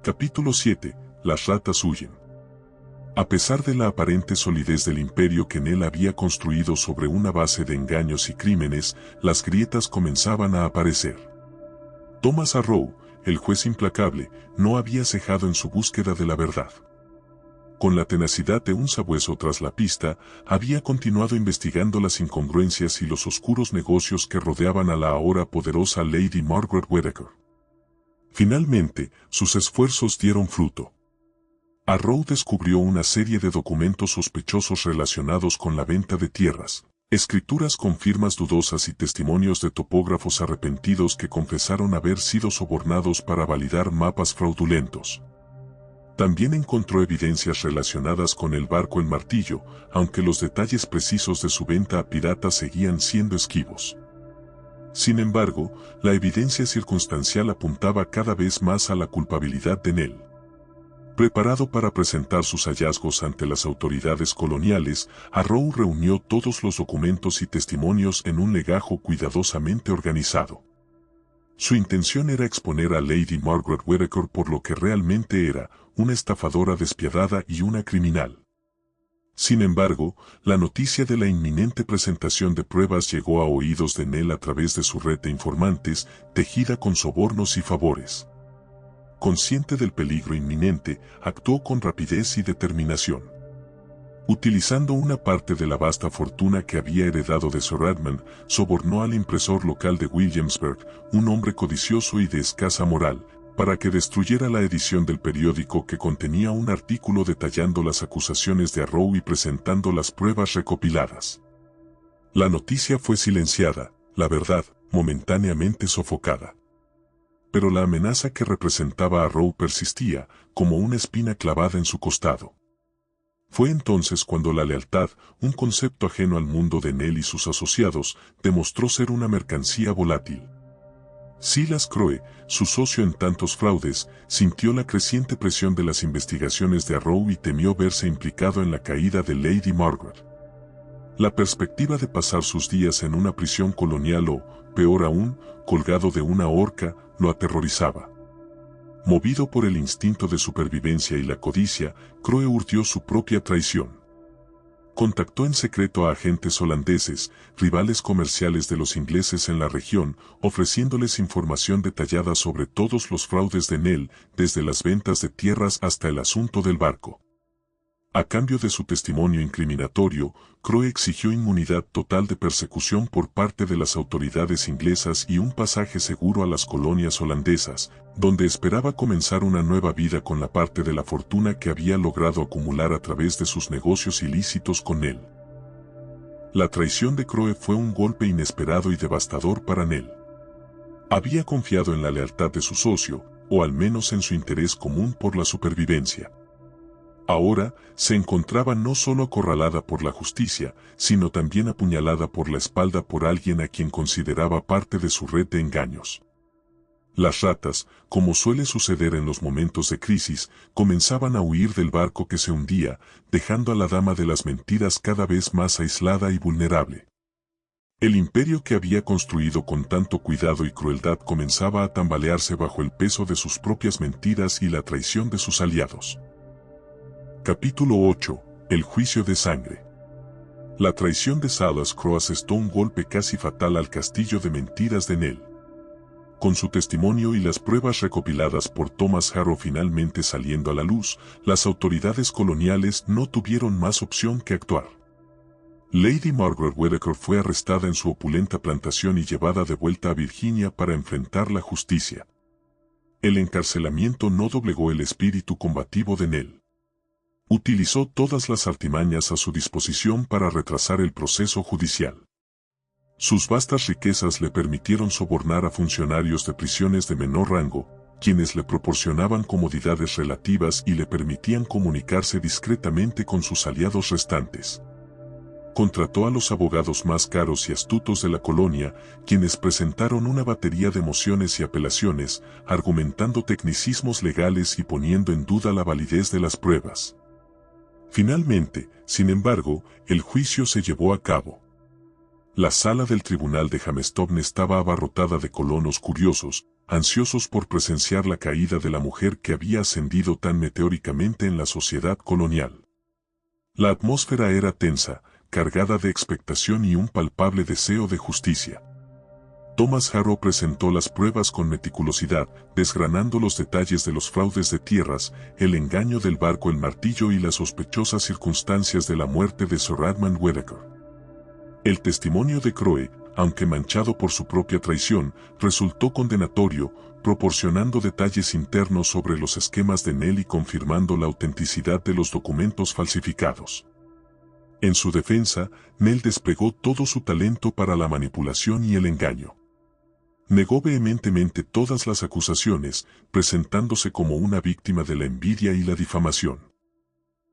Capítulo 7. Las ratas huyen. A pesar de la aparente solidez del imperio que Nell había construido sobre una base de engaños y crímenes, las grietas comenzaban a aparecer. Thomas Arrow, el juez implacable, no había cejado en su búsqueda de la verdad. Con la tenacidad de un sabueso tras la pista, había continuado investigando las incongruencias y los oscuros negocios que rodeaban a la ahora poderosa Lady Margaret Whittaker. Finalmente, sus esfuerzos dieron fruto. Arrow descubrió una serie de documentos sospechosos relacionados con la venta de tierras, escrituras con firmas dudosas y testimonios de topógrafos arrepentidos que confesaron haber sido sobornados para validar mapas fraudulentos. También encontró evidencias relacionadas con el barco El Martillo, aunque los detalles precisos de su venta a piratas seguían siendo esquivos. Sin embargo, la evidencia circunstancial apuntaba cada vez más a la culpabilidad de Nell. Preparado para presentar sus hallazgos ante las autoridades coloniales, Arrow reunió todos los documentos y testimonios en un legajo cuidadosamente organizado. Su intención era exponer a Lady Margaret Whittaker por lo que realmente era, una estafadora despiadada y una criminal. Sin embargo, la noticia de la inminente presentación de pruebas llegó a oídos de Nell a través de su red de informantes, tejida con sobornos y favores. Consciente del peligro inminente, actuó con rapidez y determinación. Utilizando una parte de la vasta fortuna que había heredado de Sir Edmund, sobornó al impresor local de Williamsburg, un hombre codicioso y de escasa moral, para que destruyera la edición del periódico que contenía un artículo detallando las acusaciones de Arrow y presentando las pruebas recopiladas. La noticia fue silenciada, la verdad, momentáneamente sofocada. Pero la amenaza que representaba a Arrow persistía, como una espina clavada en su costado. Fue entonces cuando la lealtad, un concepto ajeno al mundo de Nell y sus asociados, demostró ser una mercancía volátil. Silas Crowe, su socio en tantos fraudes, sintió la creciente presión de las investigaciones de Arrow y temió verse implicado en la caída de Lady Margaret. La perspectiva de pasar sus días en una prisión colonial o, peor aún, colgado de una horca, lo aterrorizaba. Movido por el instinto de supervivencia y la codicia, Crowe urdió su propia traición. Contactó en secreto a agentes holandeses, rivales comerciales de los ingleses en la región, ofreciéndoles información detallada sobre todos los fraudes de Nell, desde las ventas de tierras hasta el asunto del barco. A cambio de su testimonio incriminatorio, Crowe exigió inmunidad total de persecución por parte de las autoridades inglesas y un pasaje seguro a las colonias holandesas, donde esperaba comenzar una nueva vida con la parte de la fortuna que había logrado acumular a través de sus negocios ilícitos con Nell. La traición de Crowe fue un golpe inesperado y devastador para Nell. Había confiado en la lealtad de su socio, o al menos en su interés común por la supervivencia. Ahora, se encontraba no solo acorralada por la justicia, sino también apuñalada por la espalda por alguien a quien consideraba parte de su red de engaños. Las ratas, como suele suceder en los momentos de crisis, comenzaban a huir del barco que se hundía, dejando a la dama de las mentiras cada vez más aislada y vulnerable. El imperio que había construido con tanto cuidado y crueldad comenzaba a tambalearse bajo el peso de sus propias mentiras y la traición de sus aliados. Capítulo 8. El juicio de sangre. La traición de Silas Crowe asestó un golpe casi fatal al castillo de mentiras de Nell. Con su testimonio y las pruebas recopiladas por Thomas Arrow finalmente saliendo a la luz, las autoridades coloniales no tuvieron más opción que actuar. Lady Margaret Whittaker fue arrestada en su opulenta plantación y llevada de vuelta a Virginia para enfrentar la justicia. El encarcelamiento no doblegó el espíritu combativo de Nell. Utilizó todas las artimañas a su disposición para retrasar el proceso judicial. Sus vastas riquezas le permitieron sobornar a funcionarios de prisiones de menor rango, quienes le proporcionaban comodidades relativas y le permitían comunicarse discretamente con sus aliados restantes. Contrató a los abogados más caros y astutos de la colonia, quienes presentaron una batería de mociones y apelaciones, argumentando tecnicismos legales y poniendo en duda la validez de las pruebas. Finalmente, sin embargo, el juicio se llevó a cabo. La sala del tribunal de Jamestown estaba abarrotada de colonos curiosos, ansiosos por presenciar la caída de la mujer que había ascendido tan meteóricamente en la sociedad colonial. La atmósfera era tensa, cargada de expectación y un palpable deseo de justicia. Thomas Harrow presentó las pruebas con meticulosidad, desgranando los detalles de los fraudes de tierras, el engaño del barco El Martillo y las sospechosas circunstancias de la muerte de Sir Edmund Whittaker. El testimonio de Crowe, aunque manchado por su propia traición, resultó condenatorio, proporcionando detalles internos sobre los esquemas de Nell y confirmando la autenticidad de los documentos falsificados. En su defensa, Nell desplegó todo su talento para la manipulación y el engaño. Negó vehementemente todas las acusaciones, presentándose como una víctima de la envidia y la difamación.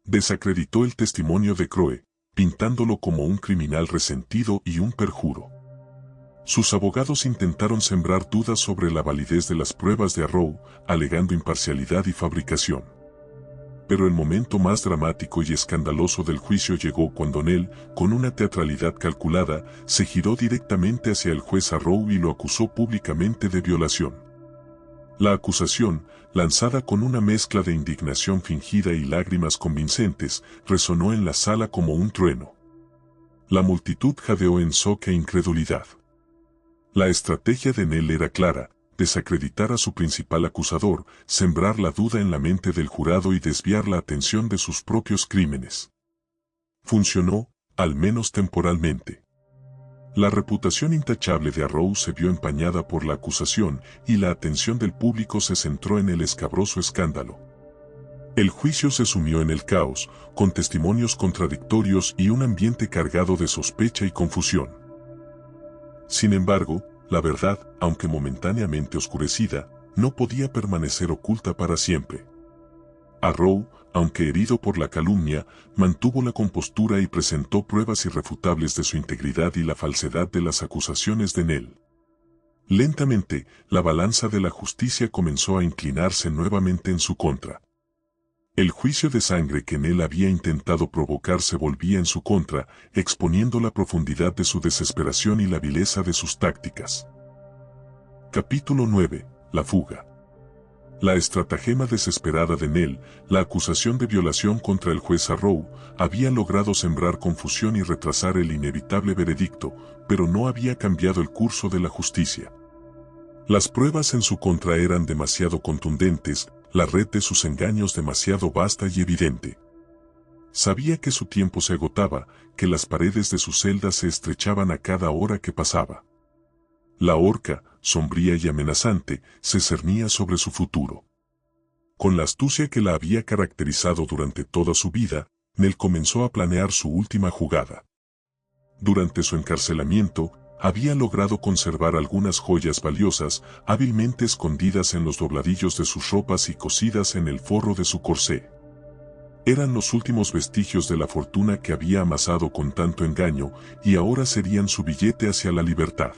Desacreditó el testimonio de Crowe, pintándolo como un criminal resentido y un perjuro. Sus abogados intentaron sembrar dudas sobre la validez de las pruebas de Harrow, alegando imparcialidad y fabricación. Pero el momento más dramático y escandaloso del juicio llegó cuando Nell, con una teatralidad calculada, se giró directamente hacia el juez Harrow y lo acusó públicamente de violación. La acusación, lanzada con una mezcla de indignación fingida y lágrimas convincentes, resonó en la sala como un trueno. La multitud jadeó en shock e incredulidad. La estrategia de Nell era clara: desacreditar a su principal acusador, sembrar la duda en la mente del jurado y desviar la atención de sus propios crímenes. Funcionó, al menos temporalmente. La reputación intachable de Harrow se vio empañada por la acusación y la atención del público se centró en el escabroso escándalo. El juicio se sumió en el caos, con testimonios contradictorios y un ambiente cargado de sospecha y confusión. Sin embargo, la verdad, aunque momentáneamente oscurecida, no podía permanecer oculta para siempre. Harrow, aunque herido por la calumnia, mantuvo la compostura y presentó pruebas irrefutables de su integridad y la falsedad de las acusaciones de Nell. Lentamente, la balanza de la justicia comenzó a inclinarse nuevamente en su contra. El juicio de sangre que Nell había intentado provocar se volvía en su contra, exponiendo la profundidad de su desesperación y la vileza de sus tácticas. Capítulo 9. La fuga. La estratagema desesperada de Nell, la acusación de violación contra el juez Harrow, había logrado sembrar confusión y retrasar el inevitable veredicto, pero no había cambiado el curso de la justicia. Las pruebas en su contra eran demasiado contundentes, la red de sus engaños demasiado vasta y evidente. Sabía que su tiempo se agotaba, que las paredes de su celda se estrechaban a cada hora que pasaba. La horca, sombría y amenazante, se cernía sobre su futuro. Con la astucia que la había caracterizado durante toda su vida, Nell comenzó a planear su última jugada. Durante su encarcelamiento, había logrado conservar algunas joyas valiosas, hábilmente escondidas en los dobladillos de sus ropas y cosidas en el forro de su corsé. Eran los últimos vestigios de la fortuna que había amasado con tanto engaño, y ahora serían su billete hacia la libertad.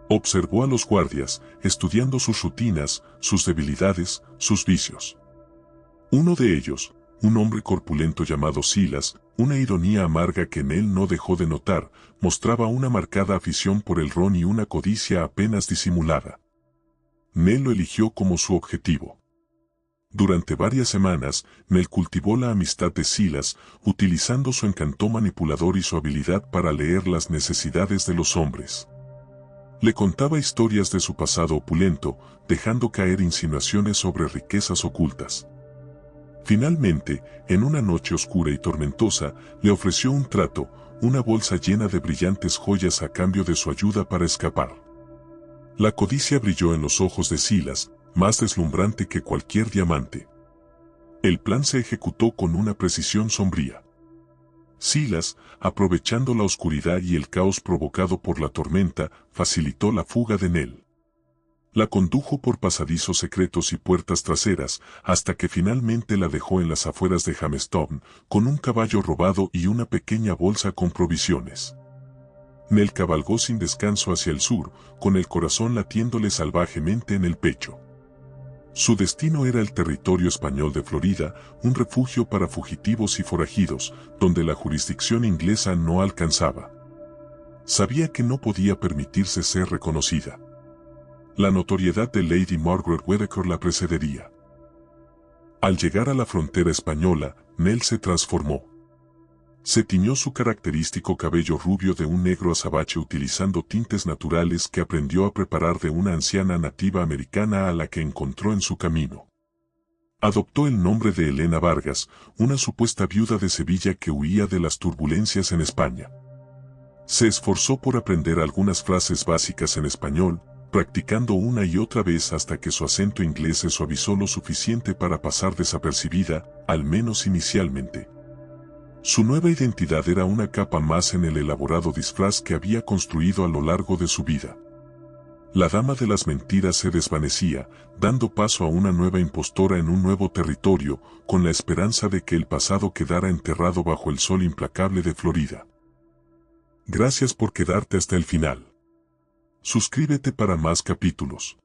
Observó a los guardias, estudiando sus rutinas, sus debilidades, sus vicios. Uno de ellos, un hombre corpulento llamado Silas, una ironía amarga que Nell no dejó de notar, mostraba una marcada afición por el ron y una codicia apenas disimulada. Nell lo eligió como su objetivo. Durante varias semanas, Nell cultivó la amistad de Silas, utilizando su encanto manipulador y su habilidad para leer las necesidades de los hombres. Le contaba historias de su pasado opulento, dejando caer insinuaciones sobre riquezas ocultas. Finalmente, en una noche oscura y tormentosa, le ofreció un trato, una bolsa llena de brillantes joyas a cambio de su ayuda para escapar. La codicia brilló en los ojos de Silas, más deslumbrante que cualquier diamante. El plan se ejecutó con una precisión sombría. Silas, aprovechando la oscuridad y el caos provocado por la tormenta, facilitó la fuga de Nell. La condujo por pasadizos secretos y puertas traseras, hasta que finalmente la dejó en las afueras de Jamestown, con un caballo robado y una pequeña bolsa con provisiones. Nell cabalgó sin descanso hacia el sur, con el corazón latiéndole salvajemente en el pecho. Su destino era el territorio español de Florida, un refugio para fugitivos y forajidos, donde la jurisdicción inglesa no alcanzaba. Sabía que no podía permitirse ser reconocida. La notoriedad de Lady Margaret Whittaker la precedería. Al llegar a la frontera española, Nell se transformó. Se tiñó su característico cabello rubio de un negro azabache utilizando tintes naturales que aprendió a preparar de una anciana nativa americana a la que encontró en su camino. Adoptó el nombre de Elena Vargas, una supuesta viuda de Sevilla que huía de las turbulencias en España. Se esforzó por aprender algunas frases básicas en español, practicando una y otra vez hasta que su acento inglés se suavizó lo suficiente para pasar desapercibida, al menos inicialmente. Su nueva identidad era una capa más en el elaborado disfraz que había construido a lo largo de su vida. La dama de las mentiras se desvanecía, dando paso a una nueva impostora en un nuevo territorio, con la esperanza de que el pasado quedara enterrado bajo el sol implacable de Florida. Gracias por quedarte hasta el final. Suscríbete para más capítulos.